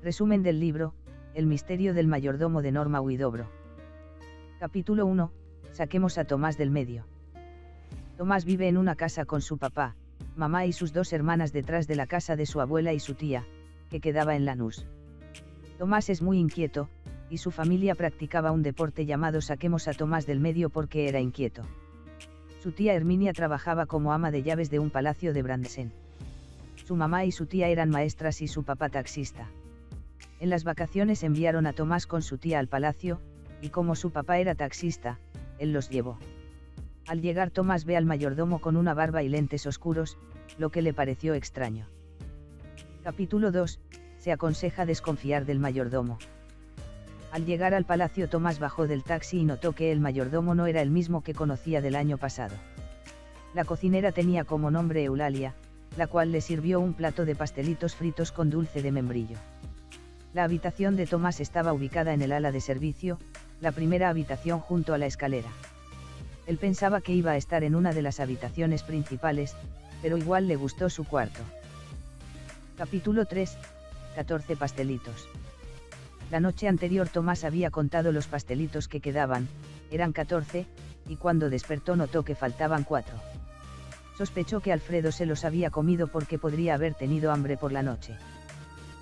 Resumen del libro, El misterio del mayordomo de Norma Huidobro. Capítulo 1, saquemos a Tomás del medio. Tomás vive en una casa con su papá, mamá y sus dos hermanas detrás de la casa de su abuela y su tía, que quedaba en Lanús. Tomás es muy inquieto, y su familia practicaba un deporte llamado saquemos a Tomás del medio porque era inquieto. Su tía Herminia trabajaba como ama de llaves de un palacio de Brandsen. Su mamá y su tía eran maestras y su papá taxista. En las vacaciones enviaron a Tomás con su tía al palacio, y como su papá era taxista, él los llevó. Al llegar Tomás ve al mayordomo con una barba y lentes oscuros, lo que le pareció extraño. Capítulo 2, se aconseja desconfiar del mayordomo. Al llegar al palacio Tomás bajó del taxi y notó que el mayordomo no era el mismo que conocía del año pasado. La cocinera tenía como nombre Eulalia, la cual le sirvió un plato de pastelitos fritos con dulce de membrillo. La habitación de Tomás estaba ubicada en el ala de servicio, la primera habitación junto a la escalera. Él pensaba que iba a estar en una de las habitaciones principales, pero igual le gustó su cuarto. Capítulo 3, 14 pastelitos. La noche anterior Tomás había contado los pastelitos que quedaban, eran 14, y cuando despertó notó que faltaban 4. Sospechó que Alfredo se los había comido porque podría haber tenido hambre por la noche.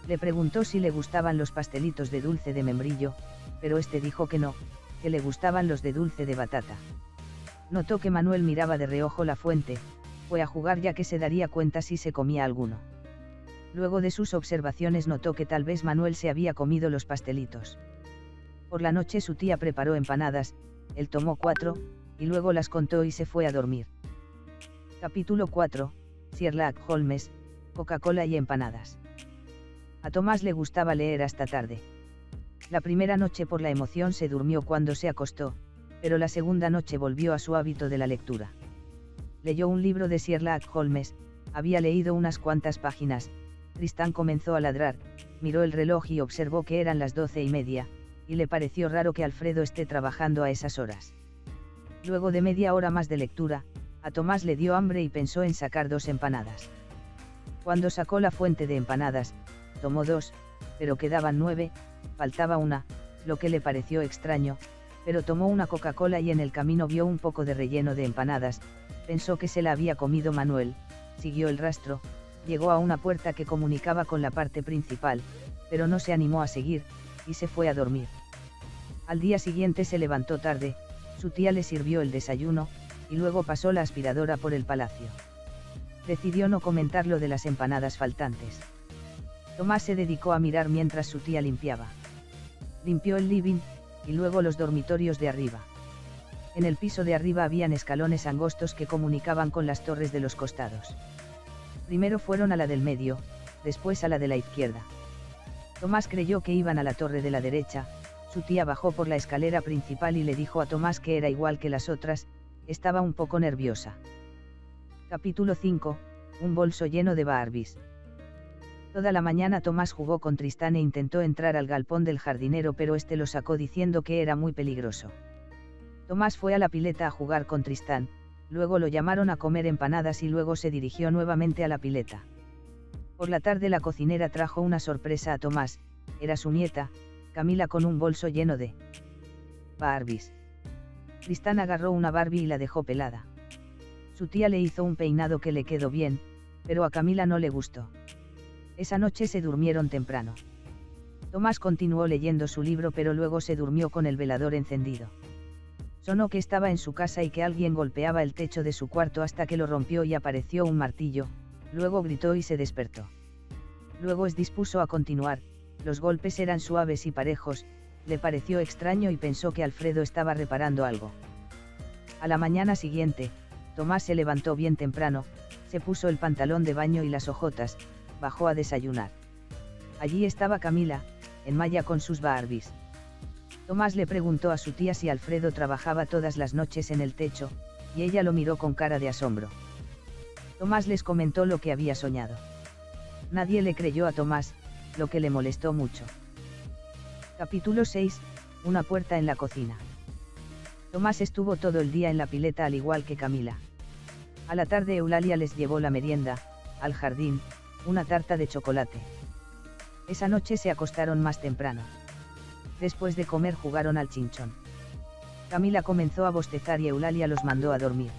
Le preguntó si le gustaban los pastelitos de dulce de membrillo, pero este dijo que no, que le gustaban los de dulce de batata. Notó que Manuel miraba de reojo la fuente, fue a jugar ya que se daría cuenta si se comía alguno. Luego de sus observaciones notó que tal vez Manuel se había comido los pastelitos. Por la noche su tía preparó empanadas, él tomó 4, y luego las contó y se fue a dormir. Capítulo 4, Sherlock Holmes, Coca-Cola y empanadas. A Tomás le gustaba leer hasta tarde. La primera noche por la emoción se durmió cuando se acostó, pero la segunda noche volvió a su hábito de la lectura. Leyó un libro de Sherlock Holmes, había leído unas cuantas páginas. Tristán comenzó a ladrar, miró el reloj y observó que eran las 12:30, y le pareció raro que Alfredo esté trabajando a esas horas. Luego de media hora más de lectura, a Tomás le dio hambre y pensó en sacar 2 empanadas. Cuando sacó la fuente de empanadas, tomó 2, pero quedaban 9, faltaba una, lo que le pareció extraño, pero tomó una Coca-Cola y en el camino vio un poco de relleno de empanadas, pensó que se la había comido Manuel, siguió el rastro, llegó a una puerta que comunicaba con la parte principal, pero no se animó a seguir, y se fue a dormir. Al día siguiente se levantó tarde, su tía le sirvió el desayuno, y luego pasó la aspiradora por el palacio. Decidió no comentar lo de las empanadas faltantes. Tomás se dedicó a mirar mientras su tía limpiaba. Limpió el living, y luego los dormitorios de arriba. En el piso de arriba habían escalones angostos que comunicaban con las torres de los costados. Primero fueron a la del medio, después a la de la izquierda. Tomás creyó que iban a la torre de la derecha, su tía bajó por la escalera principal y le dijo a Tomás que era igual que las otras, estaba un poco nerviosa. Capítulo 5, un bolso lleno de Barbies. Toda la mañana Tomás jugó con Tristán e intentó entrar al galpón del jardinero pero este lo sacó diciendo que era muy peligroso. Tomás fue a la pileta a jugar con Tristán, luego lo llamaron a comer empanadas y luego se dirigió nuevamente a la pileta. Por la tarde la cocinera trajo una sorpresa a Tomás, era su nieta, Camila con un bolso lleno de Barbies. Tristán agarró una Barbie y la dejó pelada. Su tía le hizo un peinado que le quedó bien, pero a Camila no le gustó. Esa noche se durmieron temprano. Tomás continuó leyendo su libro pero luego se durmió con el velador encendido. Sonó que estaba en su casa y que alguien golpeaba el techo de su cuarto hasta que lo rompió y apareció un martillo, luego gritó y se despertó. Luego se dispuso a continuar, los golpes eran suaves y parejos, le pareció extraño y pensó que Alfredo estaba reparando algo. A la mañana siguiente, Tomás se levantó bien temprano, se puso el pantalón de baño y las hojotas, bajó a desayunar. Allí estaba Camila, en malla con sus Barbies. Tomás le preguntó a su tía si Alfredo trabajaba todas las noches en el techo, y ella lo miró con cara de asombro. Tomás les comentó lo que había soñado. Nadie le creyó a Tomás, lo que le molestó mucho. Capítulo 6, una puerta en la cocina. Tomás estuvo todo el día en la pileta al igual que Camila. A la tarde Eulalia les llevó la merienda, al jardín, una tarta de chocolate. Esa noche se acostaron más temprano. Después de comer jugaron al chinchón. Camila comenzó a bostezar y Eulalia los mandó a dormir.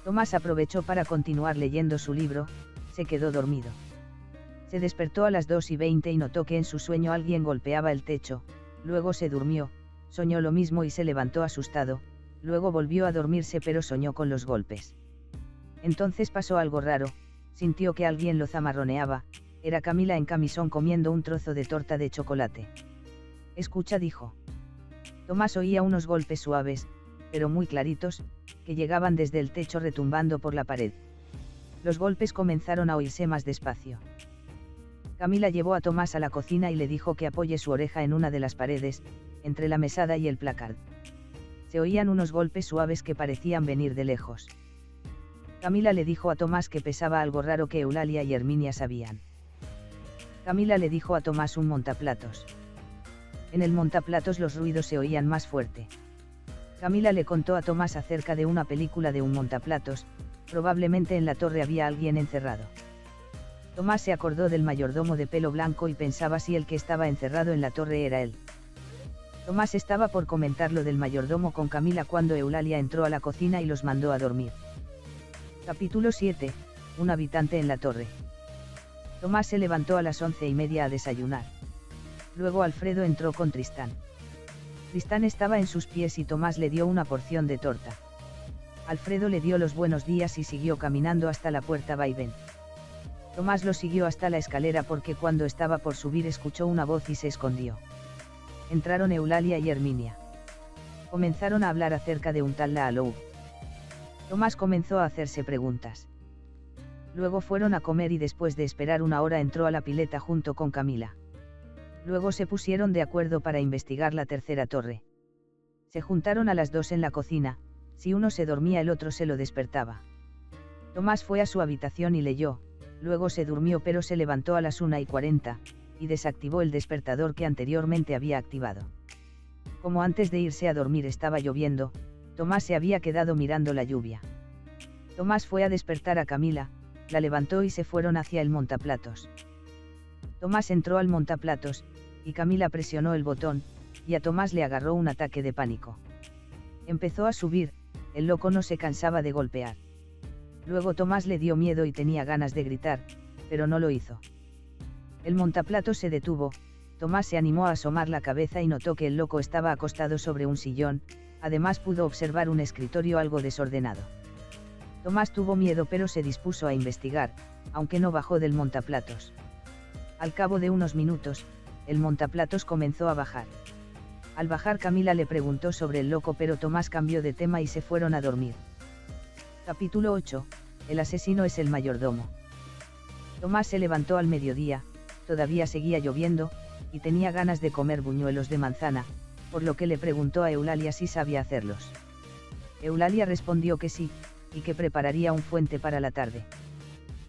Tomás aprovechó para continuar leyendo su libro, se quedó dormido. Se despertó a las 2:20 y notó que en su sueño alguien golpeaba el techo, luego se durmió, soñó lo mismo y se levantó asustado, luego volvió a dormirse pero soñó con los golpes. Entonces pasó algo raro, sintió que alguien lo zamarroneaba, era Camila en camisón comiendo un trozo de torta de chocolate. Escucha, dijo. Tomás oía unos golpes suaves, pero muy claritos, que llegaban desde el techo retumbando por la pared. Los golpes comenzaron a oírse más despacio. Camila llevó a Tomás a la cocina y le dijo que apoye su oreja en una de las paredes, entre la mesada y el placard. Se oían unos golpes suaves que parecían venir de lejos. Camila le dijo a Tomás que pesaba algo raro que Eulalia y Herminia sabían. Camila le dijo a Tomás un montaplatos. En el montaplatos los ruidos se oían más fuerte. Camila le contó a Tomás acerca de una película de un montaplatos, probablemente en la torre había alguien encerrado. Tomás se acordó del mayordomo de pelo blanco y pensaba si el que estaba encerrado en la torre era él. Tomás estaba por comentar lo del mayordomo con Camila cuando Eulalia entró a la cocina y los mandó a dormir. Capítulo 7. Un habitante en la torre. Tomás se levantó a las 11:30 a desayunar. Luego Alfredo entró con Tristán. Tristán estaba en sus pies y Tomás le dio una porción de torta. Alfredo le dio los buenos días y siguió caminando hasta la puerta vaivén. Tomás lo siguió hasta la escalera porque cuando estaba por subir escuchó una voz y se escondió. Entraron Eulalia y Herminia. Comenzaron a hablar acerca de un tal Laalou. Tomás comenzó a hacerse preguntas. Luego fueron a comer y después de esperar una hora entró a la pileta junto con Camila. Luego se pusieron de acuerdo para investigar la tercera torre. Se juntaron a las 2 en la cocina, si uno se dormía el otro se lo despertaba. Tomás fue a su habitación y leyó, luego se durmió pero se levantó a las 1:40, y desactivó el despertador que anteriormente había activado. Como antes de irse a dormir estaba lloviendo, Tomás se había quedado mirando la lluvia. Tomás fue a despertar a Camila, la levantó y se fueron hacia el montaplatos. Tomás entró al montaplatos, y Camila presionó el botón, y a Tomás le agarró un ataque de pánico. Empezó a subir, el loco no se cansaba de golpear. Luego Tomás le dio miedo y tenía ganas de gritar, pero no lo hizo. El montaplatos se detuvo, Tomás se animó a asomar la cabeza y notó que el loco estaba acostado sobre un sillón, además pudo observar un escritorio algo desordenado. Tomás tuvo miedo pero se dispuso a investigar, aunque no bajó del montaplatos. Al cabo de unos minutos, el montaplatos comenzó a bajar. Al bajar Camila le preguntó sobre el loco pero Tomás cambió de tema y se fueron a dormir. Capítulo 8. El asesino es el mayordomo. Tomás se levantó al mediodía, todavía seguía lloviendo, y tenía ganas de comer buñuelos de manzana, por lo que le preguntó a Eulalia si sabía hacerlos. Eulalia respondió que sí, y que prepararía un fuente para la tarde.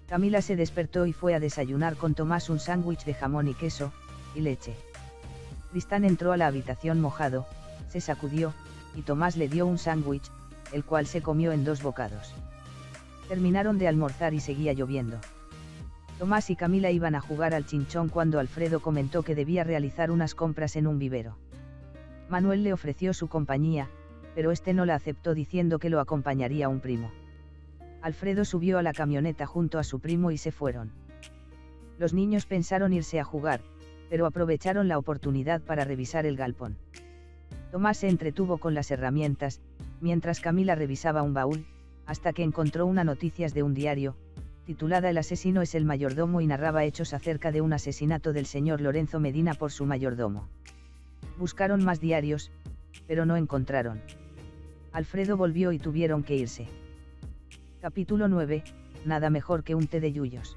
Camila se despertó y fue a desayunar con Tomás un sándwich de jamón y queso, y leche. Tristán entró a la habitación mojado, se sacudió, y Tomás le dio un sándwich, el cual se comió en 2 bocados. Terminaron de almorzar y seguía lloviendo. Tomás y Camila iban a jugar al chinchón cuando Alfredo comentó que debía realizar unas compras en un vivero. Manuel le ofreció su compañía, pero este no la aceptó diciendo que lo acompañaría un primo. Alfredo subió a la camioneta junto a su primo y se fueron. Los niños pensaron irse a jugar, pero aprovecharon la oportunidad para revisar el galpón. Tomás se entretuvo con las herramientas, mientras Camila revisaba un baúl, hasta que encontró una noticias de un diario, titulada El asesino es el mayordomo y narraba hechos acerca de un asesinato del señor Lorenzo Medina por su mayordomo. Buscaron más diarios, pero no encontraron. Alfredo volvió y tuvieron que irse. Capítulo 9. Nada mejor que un té de yuyos.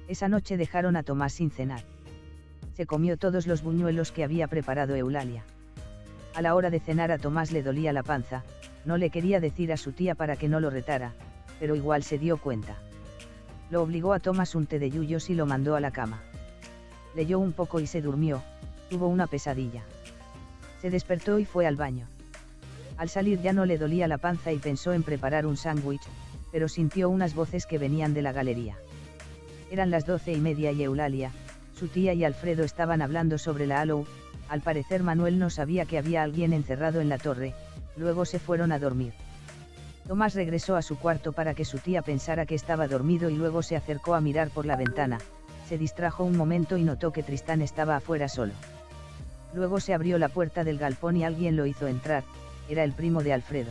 Esa noche dejaron a Tomás sin cenar. Se comió todos los buñuelos que había preparado Eulalia. A la hora de cenar a Tomás le dolía la panza, no le quería decir a su tía para que no lo retara, pero igual se dio cuenta. Lo obligó a Tomás un té de yuyos y lo mandó a la cama. Leyó un poco y se durmió, tuvo una pesadilla. Se despertó y fue al baño. Al salir ya no le dolía la panza y pensó en preparar un sándwich, pero sintió unas voces que venían de la galería. Eran las 12:30 y Eulalia, Su tía y Alfredo estaban hablando sobre la Alou. Al parecer Manuel no sabía que había alguien encerrado en la torre, luego se fueron a dormir. Tomás regresó a su cuarto para que su tía pensara que estaba dormido y luego se acercó a mirar por la ventana, se distrajo un momento y notó que Tristán estaba afuera solo. Luego se abrió la puerta del galpón y alguien lo hizo entrar, era el primo de Alfredo.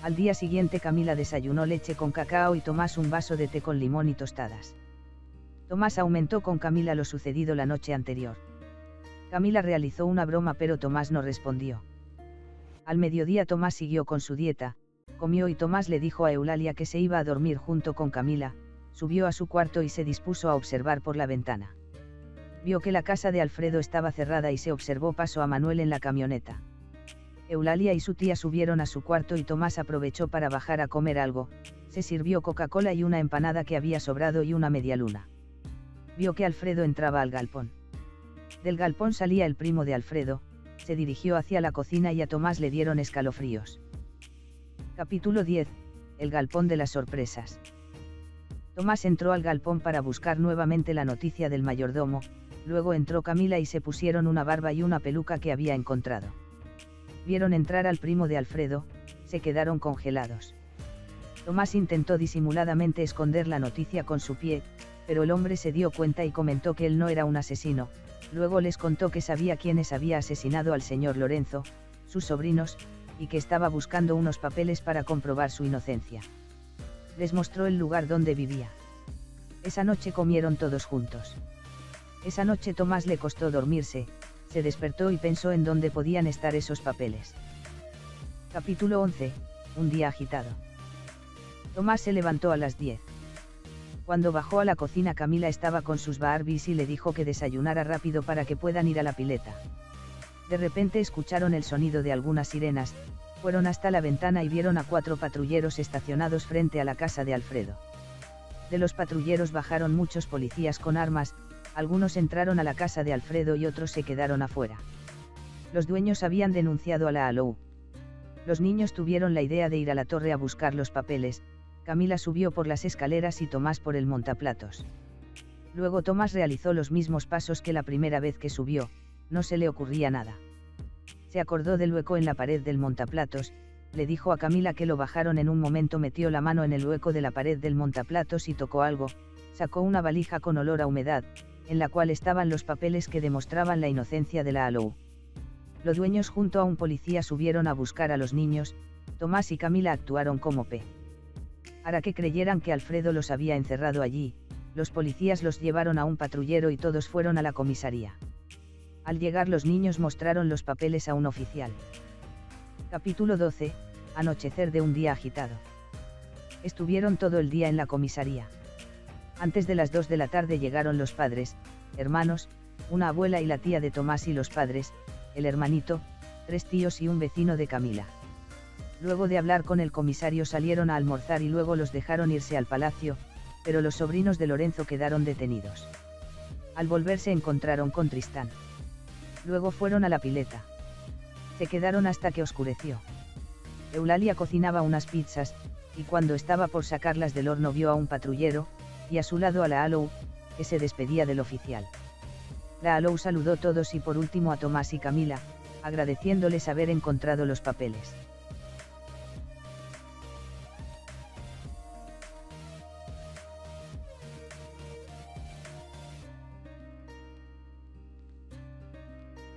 Al día siguiente Camila desayunó leche con cacao y Tomás un vaso de té con limón y tostadas. Tomás aumentó con Camila lo sucedido la noche anterior. Camila realizó una broma pero Tomás no respondió. Al mediodía Tomás siguió con su dieta, comió y Tomás le dijo a Eulalia que se iba a dormir junto con Camila, subió a su cuarto y se dispuso a observar por la ventana. Vio que la casa de Alfredo estaba cerrada y se observó paso a Manuel en la camioneta. Eulalia y su tía subieron a su cuarto y Tomás aprovechó para bajar a comer algo, se sirvió Coca-Cola y una empanada que había sobrado y una medialuna. Vio que Alfredo entraba al galpón. Del galpón salía el primo de Alfredo, se dirigió hacia la cocina y a Tomás le dieron escalofríos. Capítulo 10. El galpón de las sorpresas. Tomás entró al galpón para buscar nuevamente la noticia del mayordomo, luego entró Camila y se pusieron una barba y una peluca que había encontrado. Vieron entrar al primo de Alfredo, se quedaron congelados. Tomás intentó disimuladamente esconder la noticia con su pie, pero el hombre se dio cuenta y comentó que él no era un asesino, luego les contó que sabía quiénes había asesinado al señor Lorenzo, sus sobrinos, y que estaba buscando unos papeles para comprobar su inocencia. Les mostró el lugar donde vivía. Esa noche comieron todos juntos. Esa noche Tomás le costó dormirse, se despertó y pensó en dónde podían estar esos papeles. Capítulo 11. Un día agitado. Tomás se levantó a las 10. Cuando bajó a la cocina Camila estaba con sus Barbies y le dijo que desayunara rápido para que puedan ir a la pileta. De repente escucharon el sonido de algunas sirenas, fueron hasta la ventana y vieron a 4 patrulleros estacionados frente a la casa de Alfredo. De los patrulleros bajaron muchos policías con armas, algunos entraron a la casa de Alfredo y otros se quedaron afuera. Los dueños habían denunciado a la Alou. Los niños tuvieron la idea de ir a la torre a buscar los papeles, Camila subió por las escaleras y Tomás por el montaplatos. Luego Tomás realizó los mismos pasos que la primera vez que subió, no se le ocurría nada. Se acordó del hueco en la pared del montaplatos, le dijo a Camila que lo bajaron en un momento, metió la mano en el hueco de la pared del montaplatos y tocó algo, sacó una valija con olor a humedad, en la cual estaban los papeles que demostraban la inocencia de la Alou. Los dueños junto a un policía subieron a buscar a los niños, Tomás y Camila actuaron como P. Para que creyeran que Alfredo los había encerrado allí, los policías los llevaron a un patrullero y todos fueron a la comisaría. Al llegar los niños mostraron los papeles a un oficial. Capítulo 12. Anochecer de un día agitado. Estuvieron todo el día en la comisaría. Antes de las 2 de la tarde llegaron los padres, hermanos, una abuela y la tía de Tomás y los padres, el hermanito, 3 tíos y un vecino de Camila. Luego de hablar con el comisario salieron a almorzar y luego los dejaron irse al palacio, pero los sobrinos de Lorenzo quedaron detenidos. Al volver se encontraron con Tristán. Luego fueron a la pileta. Se quedaron hasta que oscureció. Eulalia cocinaba unas pizzas, y cuando estaba por sacarlas del horno vio a un patrullero, y a su lado a la Alou, que se despedía del oficial. La Alou saludó a todos y por último a Tomás y Camila, agradeciéndoles haber encontrado los papeles.